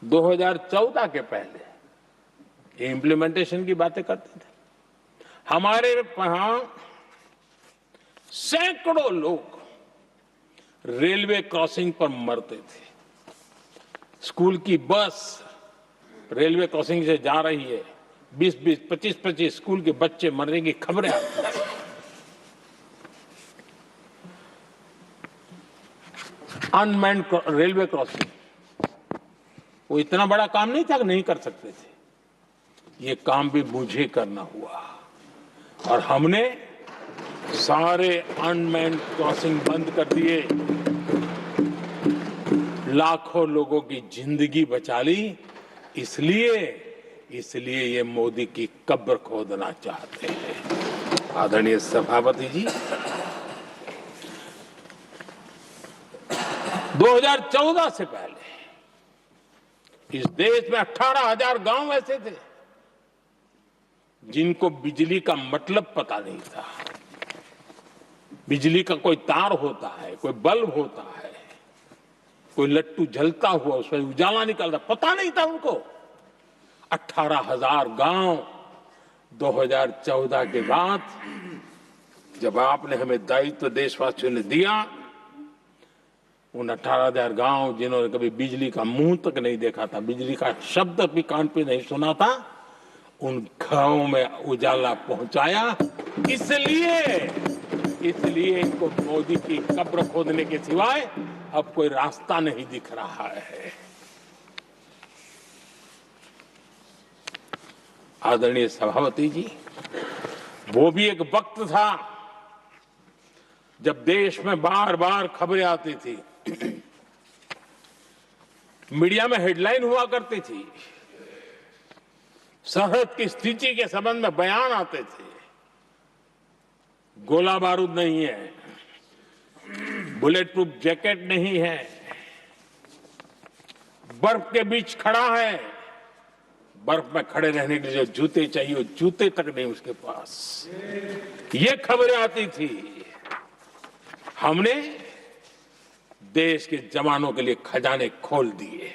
2014 के पहले ये इम्प्लीमेंटेशन की बातें करते थे। हमारे यहां सैकड़ों लोग रेलवे क्रॉसिंग पर मरते थे। स्कूल की बस रेलवे क्रॉसिंग से जा रही है, 20-20, 25-25 स्कूल के बच्चे मरने की खबरें आती थी। अनमैन्ड रेलवे क्रॉसिंग वो इतना बड़ा काम नहीं था कि नहीं कर सकते थे। ये काम भी मुझे करना हुआ और हमने सारे अनमैन्ड क्रॉसिंग बंद कर दिए, लाखों लोगों की जिंदगी बचा ली। इसलिए ये मोदी की कब्र खोदना चाहते हैं। आदरणीय सभापति जी, 2014 से पहले इस देश में 18,000 गांव ऐसे थे जिनको बिजली का मतलब पता नहीं था। बिजली का कोई तार होता है, कोई बल्ब होता है, कोई लट्टू जलता हुआ उसमें उजाला निकलता, पता नहीं था उनको। 18,000 गांव 2014 के बाद जब आपने हमें दायित्व देशवासियों ने दिया, उन 18,000 गांव जिन्होंने कभी बिजली का मुंह तक नहीं देखा था, बिजली का शब्द भी कान पे नहीं सुना था, उन गांवों में उजाला पहुंचाया। इसलिए इनको मोदी की कब्र खोदने के सिवाय अब कोई रास्ता नहीं दिख रहा है। आदरणीय सभापति जी, वो भी एक वक्त था जब देश में बार बार खबरें आती थी, मीडिया में हेडलाइन हुआ करती थी, सरहद की स्थिति के संबंध में बयान आते थे। गोला बारूद नहीं है, बुलेट प्रूफ जैकेट नहीं है, बर्फ के बीच खड़ा है, बर्फ में खड़े रहने के लिए जो जूते चाहिए वो जूते तक नहीं उसके पास, ये खबरें आती थी। हमने देश के जवानों के लिए खजाने खोल दिए,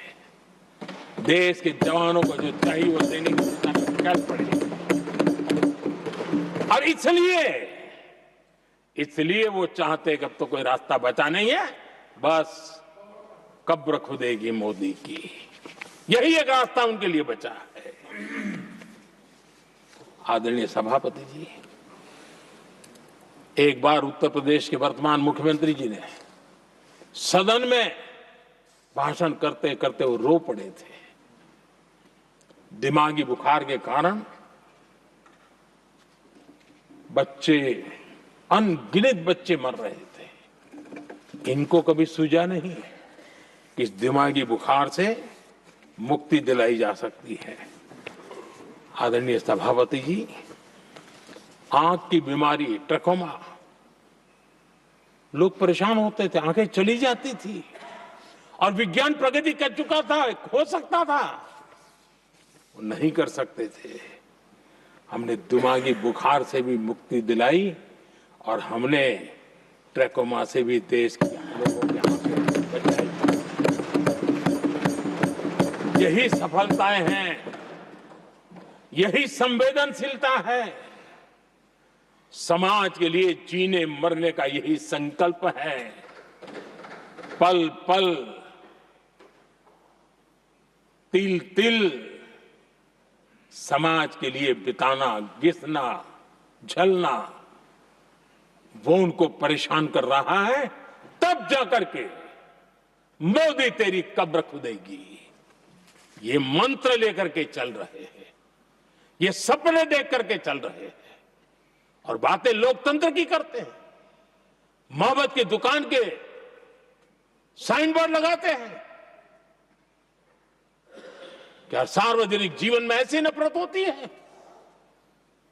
देश के जवानों को जो चाहिए वो देने की क्या पड़ेगी। और इसलिए वो चाहते कि अब तो कोई रास्ता बचा नहीं है, बस कब्र खुदेगी मोदी की, यही एक रास्ता उनके लिए बचा है। आदरणीय सभापति जी, एक बार उत्तर प्रदेश के वर्तमान मुख्यमंत्री जी ने सदन में भाषण करते करते वो रो पड़े थे। दिमागी बुखार के कारण बच्चे, अनगिनत बच्चे मर रहे थे। इनको कभी सूझा नहीं कि इस दिमागी बुखार से मुक्ति दिलाई जा सकती है। आदरणीय सभापति जी, आंख की बीमारी ट्रकोमा, लोग परेशान होते थे, आंखें चली जाती थी और विज्ञान प्रगति कर चुका था, हो सकता था, वो नहीं कर सकते थे। हमने दिमागी बुखार से भी मुक्ति दिलाई और हमने ट्रकोमा से भी देश के लोगों की आंखें बचाई। यही सफलताएं हैं, यही संवेदनशीलता है। समाज के लिए जीने मरने का यही संकल्प है। पल पल, तिल तिल समाज के लिए बिताना, घिसना, झलना, वो उनको परेशान कर रहा है। तब जाकर के मोदी तेरी कब्र खुदेगी, ये मंत्र लेकर के चल रहे हैं, ये सपने देख करके चल रहे हैं और बातें लोकतंत्र की करते हैं। मोहब्बत की दुकान के साइन बोर्ड लगाते हैं। क्या सार्वजनिक जीवन में ऐसी नफरत होती है?